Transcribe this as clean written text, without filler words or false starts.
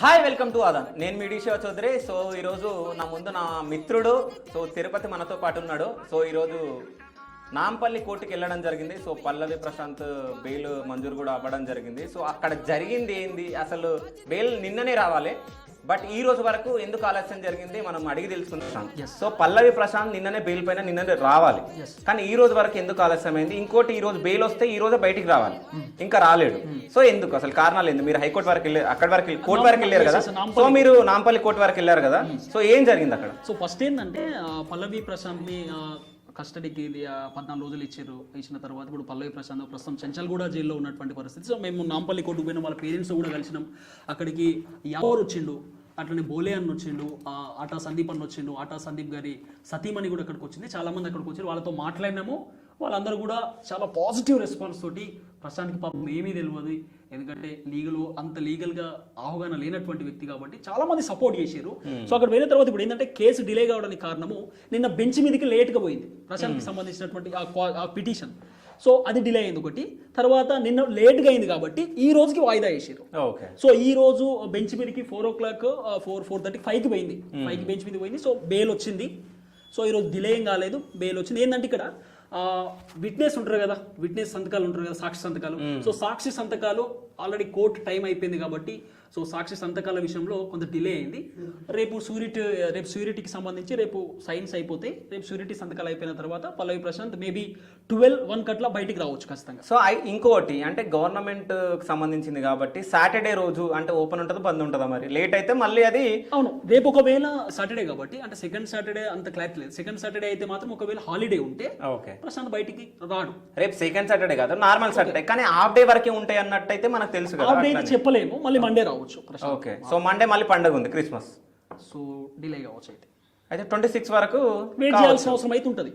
Hi welcome to ఆదా, నేను మీ D Shiva Chowdary. So ఈరోజు నా ముందు నా మిత్రుడు తిరుపతి మనతో పాటు ఉన్నాడు. సో ఈరోజు నాంపల్లి కోర్టుకి వెళ్ళడం జరిగింది. సో పల్లవి ప్రశాంత్ బెయిల్ మంజూరు కూడా అవ్వడం జరిగింది. సో అక్కడ జరిగింది ఏంది, అసలు బెయిల్ నిన్ననే రావాలి, బట్ ఈ రోజు వరకు ఎందుకు ఆలస్యం జరిగింది మనం అడిగి తెలుసుకుంటాం. సో పల్లవి ప్రశాంత్ నిన్ననే బెయిల్ పైన నిన్ననే రావాలి, కానీ ఈ రోజు వరకు ఎందుకు ఆలస్యమైంది? ఇంకోటి, ఈ రోజు బెయిల్ వస్తే ఈ రోజు బయటికి రావాలి, ఇంకా రాలేడు. సో ఎందుకు, అసలు కారణాలు ఏంది? మీరు హైకోర్టు వరకు వెళ్ళారు, అక్కడి వరకు కోర్టు వరకు వెళ్ళారు కదా, సో మీరు నాంపల్లి కోర్టు వరకు వెళ్ళారు కదా, సో ఏం జరిగింది అక్కడ? సో ఫస్ట్ ఏంటంటే పల్లవి ప్రశాంత్ని కస్టడీకి 14 రోజులు ఇచ్చిన తర్వాత ఇప్పుడు పల్లవి ప్రశాంత్ ప్రస్తుతం చెంచల్గూడ జైల్లో ఉన్నటువంటి పరిస్థితి. సో మేము నాంపల్లి కోర్టుకు పోయిన వాళ్ళ పేరెంట్స్ కూడా కలిసినాం. అక్కడికి ఎవరు వచ్చిండు, అట్లనే బోలే అన్న వచ్చిండు, ఆటా సందీప్ అన్న వచ్చిండు, ఆటా సందీప్ గారి సతీమణి కూడా అక్కడికి వచ్చింది, చాలా మంది అక్కడికి వచ్చారు. వాళ్ళతో మాట్లాడినాము. వాళ్ళందరూ కూడా చాలా పాజిటివ్ రెస్పాన్స్ తోటి ప్రశాంత్కి పాపం ఏమీ తెలియదు, ఎందుకంటే అంత లీగల్గా అవగాహన లేనటువంటి వ్యక్తి కాబట్టి చాలా మంది సపోర్ట్ చేశారు. సో అక్కడ పోయిన తర్వాత ఇప్పుడు ఏంటంటే కేసు డిలే కావడానికి కారణము నిన్న బెంచ్ మీదకి లేట్గా పోయింది ప్రశాంత్కి సంబంధించినటువంటి ఆ పిటిషన్. సో అది డిలే అయింది ఒకటి. తర్వాత నిన్న లేట్గా అయింది కాబట్టి ఈ రోజుకి వాయిదా వేసారు. సో ఈ రోజు బెంచ్ మీదకి 4 o'clock 4:30 5కి పోయింది, 5కి బెంచ్ మీద పోయింది. సో బెయిల్ వచ్చింది. సో ఈరోజు డిలే ఏం కాలేదు, బెయిల్ వచ్చింది. ఏంటంటే ఇక్కడ విట్నెస్ ఉంటారు కదా, విట్నెస్ సంతకాలు ఉంటారు కదా, సాక్షి సంతకాలు. సో సాక్షి సంతకాలు ఆల్రెడీ కోర్టు టైం అయిపోయింది కాబట్టి సో సాక్షి సంతకాల విషయంలో కొంత డిలే అయింది. రేపు ష్యూరిటీకి సంబంధించి రేపు సైన్స్ అయిపోతే రేపు ష్యూరిటీ సంతకాలు అయిపోయిన తర్వాత పల్లవి ప్రశాంత్ మేబీ 12-1 కట్లా బయటికి రావచ్చు ఖచ్చితంగా. సో ఇంకోటి అంటే గవర్నమెంట్ సంబంధించింది కాబట్టి సాటర్డే రోజు అంటే ఓపెన్ ఉంటుంది, బంద్ ఉంటుందా? మరి లేట్ అయితే మళ్ళీ అది అవును, రేపు ఒకవేళ సాటర్డే కాబట్టి అంటే సెకండ్ సాటర్డే అంత క్లారిటీ లేదు. సెకండ్ సాటర్డే అయితే మాత్రం ఒకవేళ హాలిడే ఉంటే ప్రశాంత్ బయటికి రాడు. రేపు సెకండ్ సాటర్డే కాదు, నార్మల్ సాటర్డే, కానీ హాఫ్ డే వరకే ఉంటాయి అన్నట్టయితే మనకు తెలుసు కదా. హాఫ్ డే చెప్పలేము, మళ్ళీ మండే రావచ్చు. ఓకే, సో మండే మళ్ళీ పండుగ ఉంది, క్రిస్మస్, సో డిలే కావచ్చు. అయితే 26 వరకు వెయిట్ చేయాల్సిన అవసరం అయితే ఉంటుంది.